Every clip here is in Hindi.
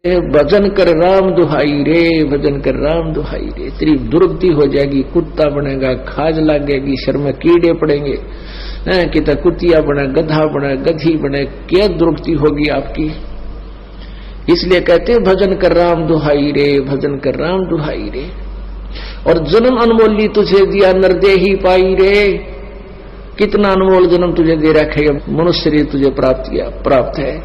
भजन कर राम दुहाई रे, भजन कर राम दुहाई रे। तेरी दुर्गति हो जाएगी, कुत्ता बनेगा, खाज लगेगी, शर में कीड़े पड़ेंगे, कितना कुतिया बने, गधा बने, गधी बने, क्या दुर्गति होगी आपकी। इसलिए कहते भजन कर राम दुहाई रे, भजन कर राम दुहाई रे। और जन्म अनमोली तुझे दिया नरदेही पाई रे, कितना अनमोल जन्म तुझे दे रखे, मनुष्य शरीर तुझे प्राप्त है।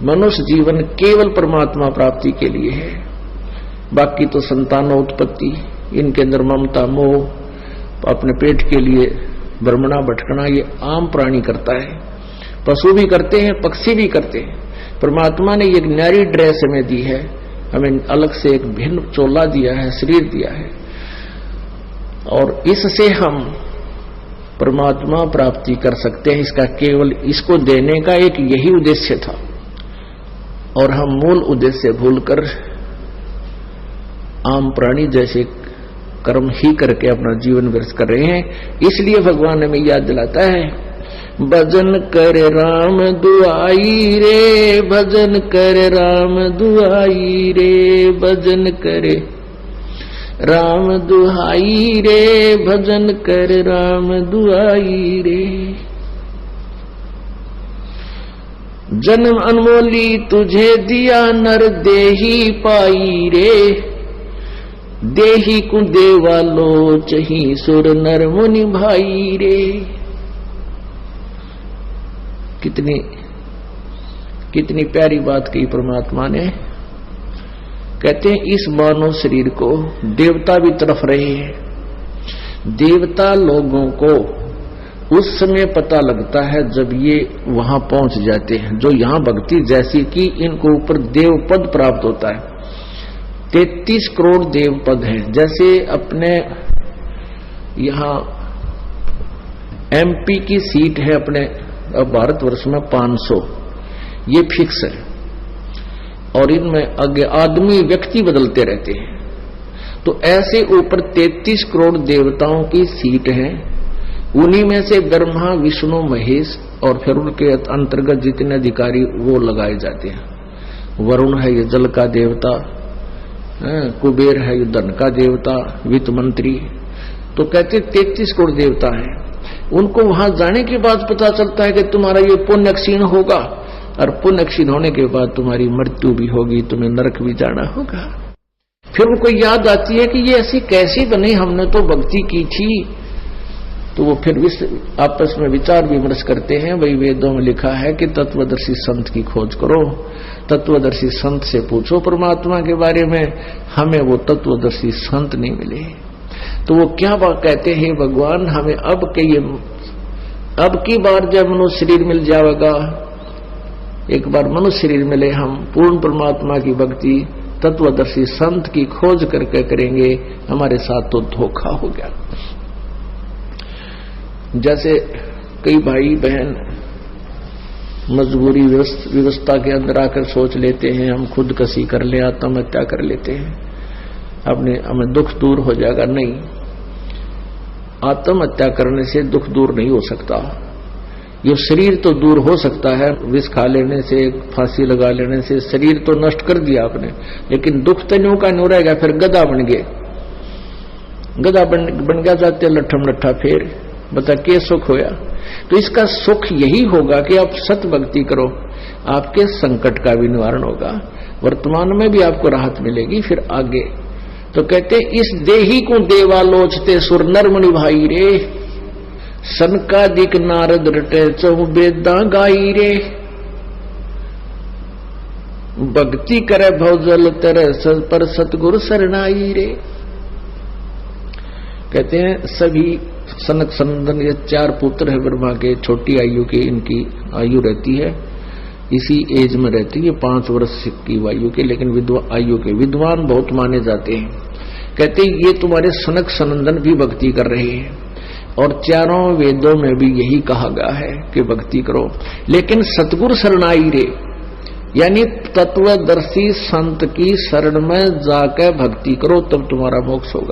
मनुष्य जीवन केवल परमात्मा प्राप्ति के लिए है, बाकी तो संतानोत्पत्ति, इनके अंदर ममता मोह, अपने पेट के लिए भ्रमणा भटकना, ये आम प्राणी करता है। पशु भी करते हैं, पक्षी भी करते हैं। परमात्मा ने एक न्यारी ड्रेस हमें दी है, हमें अलग से एक भिन्न चोला दिया है, शरीर दिया है, और इससे हम परमात्मा प्राप्ति कर सकते हैं। इसका केवल इसको देने का एक यही उद्देश्य था, और हम मूल उद्देश्य भूलकर आम प्राणी जैसे कर्म ही करके अपना जीवन व्यर्थ कर रहे हैं। इसलिए भगवान हमें याद दिलाता है, भजन कर राम दुआई रे, भजन कर राम दुआई रे, भजन करे राम दुहाई रे, भजन कर राम दुआई रे। जन्म अनमोली तुझे दिया नर देही पाई रे, देही को देवा लोचही सुर नर मुनि भाई रे। कितनी प्यारी बात कही परमात्मा ने। कहते हैं इस मानव शरीर को देवता भी तरफ रहे हैं। देवता लोगों को उस समय पता लगता है जब ये वहां पहुंच जाते हैं, जो यहां भक्ति जैसी कि इनको ऊपर देव पद प्राप्त होता है। 33 करोड़ देव पद हैं। जैसे अपने यहां एमपी की सीट है अपने भारतवर्ष में 500, ये फिक्स है, और इनमें आगे आदमी व्यक्ति बदलते रहते हैं। तो ऐसे ऊपर 33 करोड़ देवताओं की सीट है। उन्हीं में से ब्रह्मा विष्णु महेश और फिर उनके अंतर्गत जितने अधिकारी वो लगाए जाते हैं। वरुण है ये जल का देवता, कुबेर है ये धन का देवता, वित्त मंत्री। तो कहते 33 करोड़ देवता हैं। उनको वहां जाने के बाद पता चलता है कि तुम्हारा ये पुण्य क्षीण होगा, और पुण्य क्षीण होने के बाद तुम्हारी मृत्यु भी होगी, तुम्हें नरक भी जाना होगा। फिर उनको याद आती है कि ये ऐसी कैसी बनी, हमने तो भक्ति की थी। तो वो फिर आपस में विचार विमर्श करते हैं। वही वेदों में लिखा है कि तत्वदर्शी संत की खोज करो, तत्वदर्शी संत से पूछो परमात्मा के बारे में। हमें वो तत्वदर्शी संत नहीं मिले। तो वो क्या बात कहते हैं, भगवान हमें अब की बार जब मनुष्य शरीर मिल जाएगा, एक बार मनुष्य शरीर मिले, हम पूर्ण परमात्मा की भक्ति तत्वदर्शी संत की खोज करके करेंगे। हमारे साथ तो धोखा हो गया। जैसे कई भाई बहन मजबूरी व्यवस्था के अंदर आकर सोच लेते हैं हम खुदकशी कर ले, आत्महत्या कर लेते हैं, अपने हमें दुख दूर हो जाएगा। नहीं, आत्महत्या करने से दुख दूर नहीं हो सकता। ये शरीर तो दूर हो सकता है, विष खा लेने से, फांसी लगा लेने से शरीर तो नष्ट कर दिया आपने, लेकिन दुख तो न्यू का न्यू रहेगा। फिर गधा बन गए, गधा बन गया, जाते लट्ठम लट्ठा, फिर बता के सुख होया। तो इसका सुख यही होगा कि आप सत भक्ति करो, आपके संकट का भी निवारण होगा, वर्तमान में भी आपको राहत मिलेगी, फिर आगे। तो कहते इस देही को देवा लोचते सुर नर मुनि भाई रे, सनकादिक नारद रटे चहु वेदा गाई रे, भक्ति करे भवजल तरह पर सतगुरु शरणाई रे। कहते हैं सभी सनक सनंदन, ये 4 पुत्र है ब्रह्मा के, छोटी आयु के इनकी आयु रहती है, इसी एज में रहती है 5 वर्ष की आयु के, लेकिन आयु के विद्वान बहुत माने जाते हैं। कहते हैं ये तुम्हारे सनक सनंदन भी भक्ति कर रहे हैं, और 4 वेदों में भी यही कहा गया है कि भक्ति करो, लेकिन सतगुरु शरणाई रे, यानी तत्वदर्शी संत की शरण में जाकर भक्ति करो, तब तुम्हारा मोक्ष होगा।